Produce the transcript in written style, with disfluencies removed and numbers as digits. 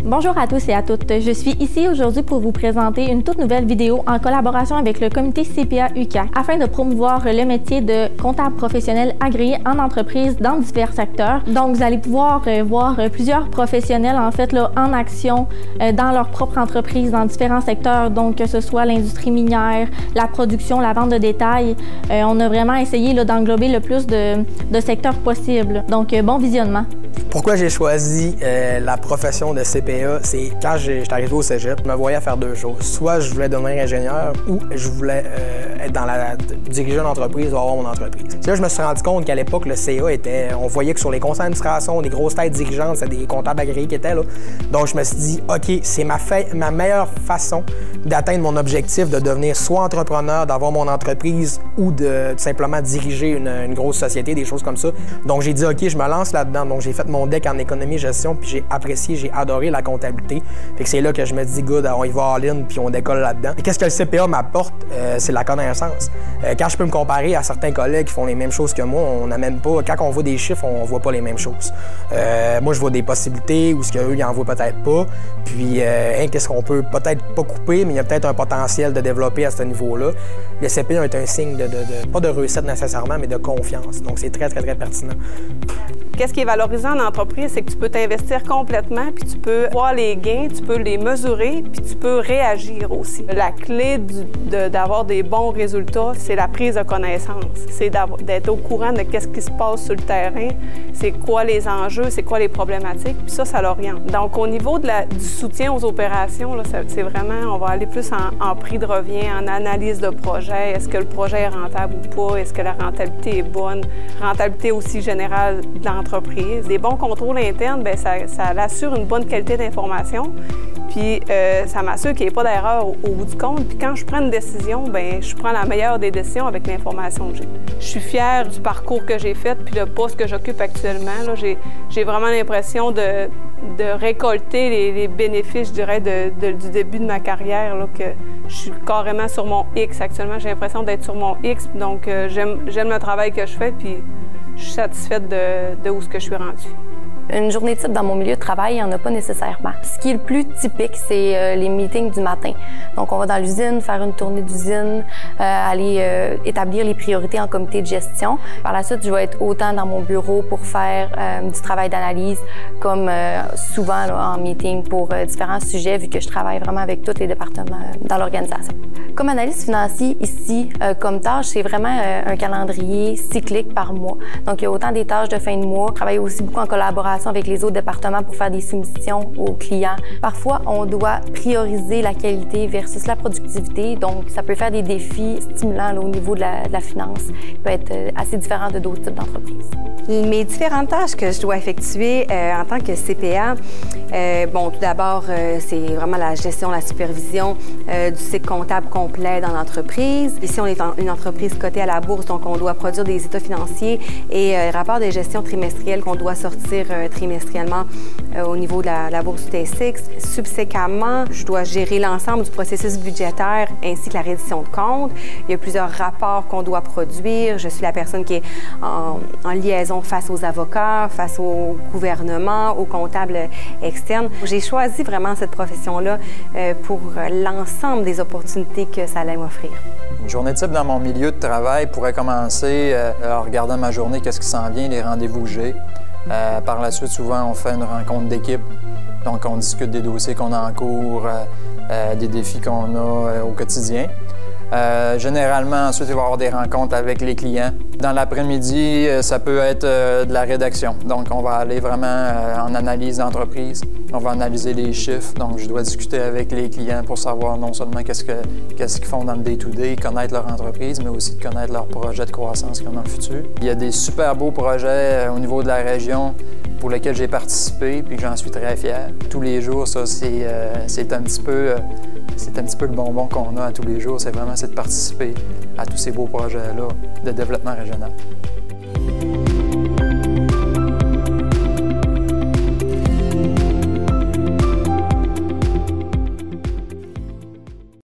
Bonjour à tous et à toutes. Je suis ici aujourd'hui pour vous présenter une toute nouvelle vidéo en collaboration avec le comité CPA UQAC afin de promouvoir le métier de comptable professionnel agréé en entreprise dans divers secteurs. Donc, vous allez pouvoir voir plusieurs professionnels en fait là, en action dans leur propre entreprise dans différents secteurs, donc que ce soit l'industrie minière, la production, la vente de détail. On a vraiment essayé d'englober le plus de secteurs possible. Donc, bon visionnement. Pourquoi j'ai choisi la profession de CPA, c'est quand j'étais arrivé au cégep, je me voyais faire deux choses. Soit je voulais devenir ingénieur ou je voulais être diriger une entreprise ou avoir mon entreprise. Là, je me suis rendu compte qu'à l'époque, le CA était, on voyait que sur les conseils d'administration, des grosses têtes dirigeantes, c'était des comptables agréés qui étaient là. Donc, je me suis dit, OK, c'est ma meilleure façon d'atteindre mon objectif de devenir soit entrepreneur, d'avoir mon entreprise ou de tout simplement diriger une grosse société, des choses comme ça. Donc, j'ai dit, OK, je me lance là-dedans. Donc, j'ai fait mon deck en économie-gestion, puis j'ai apprécié, j'ai adoré la comptabilité. Fait que c'est là que je me dis, good, on y va all-in, puis on décolle là-dedans. Et qu'est-ce que le CPA m'apporte? C'est la connaissance. Quand je peux me comparer à certains collègues qui font les mêmes choses que moi, on n'a même pas, quand on voit des chiffres, on voit pas les mêmes choses. Moi, je vois des possibilités où ce qu'eux, ils en voient peut-être pas. Puis, qu'est-ce qu'on peut peut-être pas couper, mais il y a peut-être un potentiel de développer à ce niveau-là. Le CPA est un signe pas de réussite nécessairement, mais de confiance. Donc, c'est très, très, très pertinent. Qu'est-ce qui est valorisant en entreprise, c'est que tu peux t'investir complètement, puis tu peux voir les gains, tu peux les mesurer, puis tu peux réagir aussi. La clé d'avoir des bons résultats, c'est la prise de connaissance. C'est d'être au courant de qu'est-ce qui se passe sur le terrain, c'est quoi les enjeux, c'est quoi les problématiques, puis ça l'oriente. Donc, au niveau du soutien aux opérations, c'est vraiment, on va aller plus en prix de revient, en analyse de projet. Est-ce que le projet est rentable ou pas? Est-ce que la rentabilité est bonne? Rentabilité aussi générale de l'entreprise. Des bons contrôles internes, bien, ça assure une bonne qualité d'information. Puis ça m'assure qu'il n'y ait pas d'erreur au bout du compte. Puis quand je prends une décision, bien, je prends la meilleure des décisions avec l'information que j'ai. Je suis fière du parcours que j'ai fait puis le poste que j'occupe actuellement. J'ai vraiment l'impression de récolter les bénéfices, je dirais, du début de ma carrière, là, que je suis carrément sur mon X actuellement. J'ai l'impression d'être sur mon X. Donc j'aime le travail que je fais puis je suis satisfaite de où je suis rendue. Une journée type dans mon milieu de travail, il n'y en a pas nécessairement. Ce qui est le plus typique, c'est les meetings du matin. Donc, on va dans l'usine, faire une tournée d'usine, aller établir les priorités en comité de gestion. Par la suite, je vais être autant dans mon bureau pour faire du travail d'analyse, comme souvent là, en meeting pour différents sujets, vu que je travaille vraiment avec tous les départements dans l'organisation. Comme analyste financier, ici, comme tâche, c'est vraiment un calendrier cyclique par mois. Donc, il y a autant des tâches de fin de mois. Je travaille aussi beaucoup en collaboration avec les autres départements pour faire des soumissions aux clients. Parfois, on doit prioriser la qualité versus la productivité, donc ça peut faire des défis stimulants là, au niveau de la finance, qui peut être assez différent de d'autres types d'entreprises. Mes différentes tâches que je dois effectuer en tant que CPA, bon, tout d'abord, c'est vraiment la gestion, la supervision du cycle comptable complet dans l'entreprise. Ici, on est une entreprise cotée à la bourse, donc on doit produire des états financiers et rapports de gestion trimestriels qu'on doit sortir trimestriellement au niveau de la bourse du TSX. Subséquemment, je dois gérer l'ensemble du processus budgétaire ainsi que la reddition de comptes. Il y a plusieurs rapports qu'on doit produire. Je suis la personne qui est en liaison face aux avocats, face au gouvernement, aux comptables externes. J'ai choisi vraiment cette profession-là pour l'ensemble des opportunités que ça allait m'offrir. Une journée type dans mon milieu de travail pourrait commencer en regardant ma journée, qu'est-ce qui s'en vient, les rendez-vous que j'ai. Par la suite, souvent, on fait une rencontre d'équipe. Donc, on discute des dossiers qu'on a en cours, des défis qu'on a au quotidien. Généralement, ensuite, il va y avoir des rencontres avec les clients. Dans l'après-midi, ça peut être de la rédaction. Donc, on va aller vraiment en analyse d'entreprise. On va analyser les chiffres. Donc, je dois discuter avec les clients pour savoir non seulement qu'est-ce qu'ils font dans le day-to-day, connaître leur entreprise, mais aussi de connaître leurs projets de croissance qu'ils ont dans le futur. Il y a des super beaux projets au niveau de la région pour lesquels j'ai participé puis que j'en suis très fier. Tous les jours, ça, c'est un petit peu le bonbon qu'on a à tous les jours. C'est vraiment de participer à tous ces beaux projets-là de développement régional.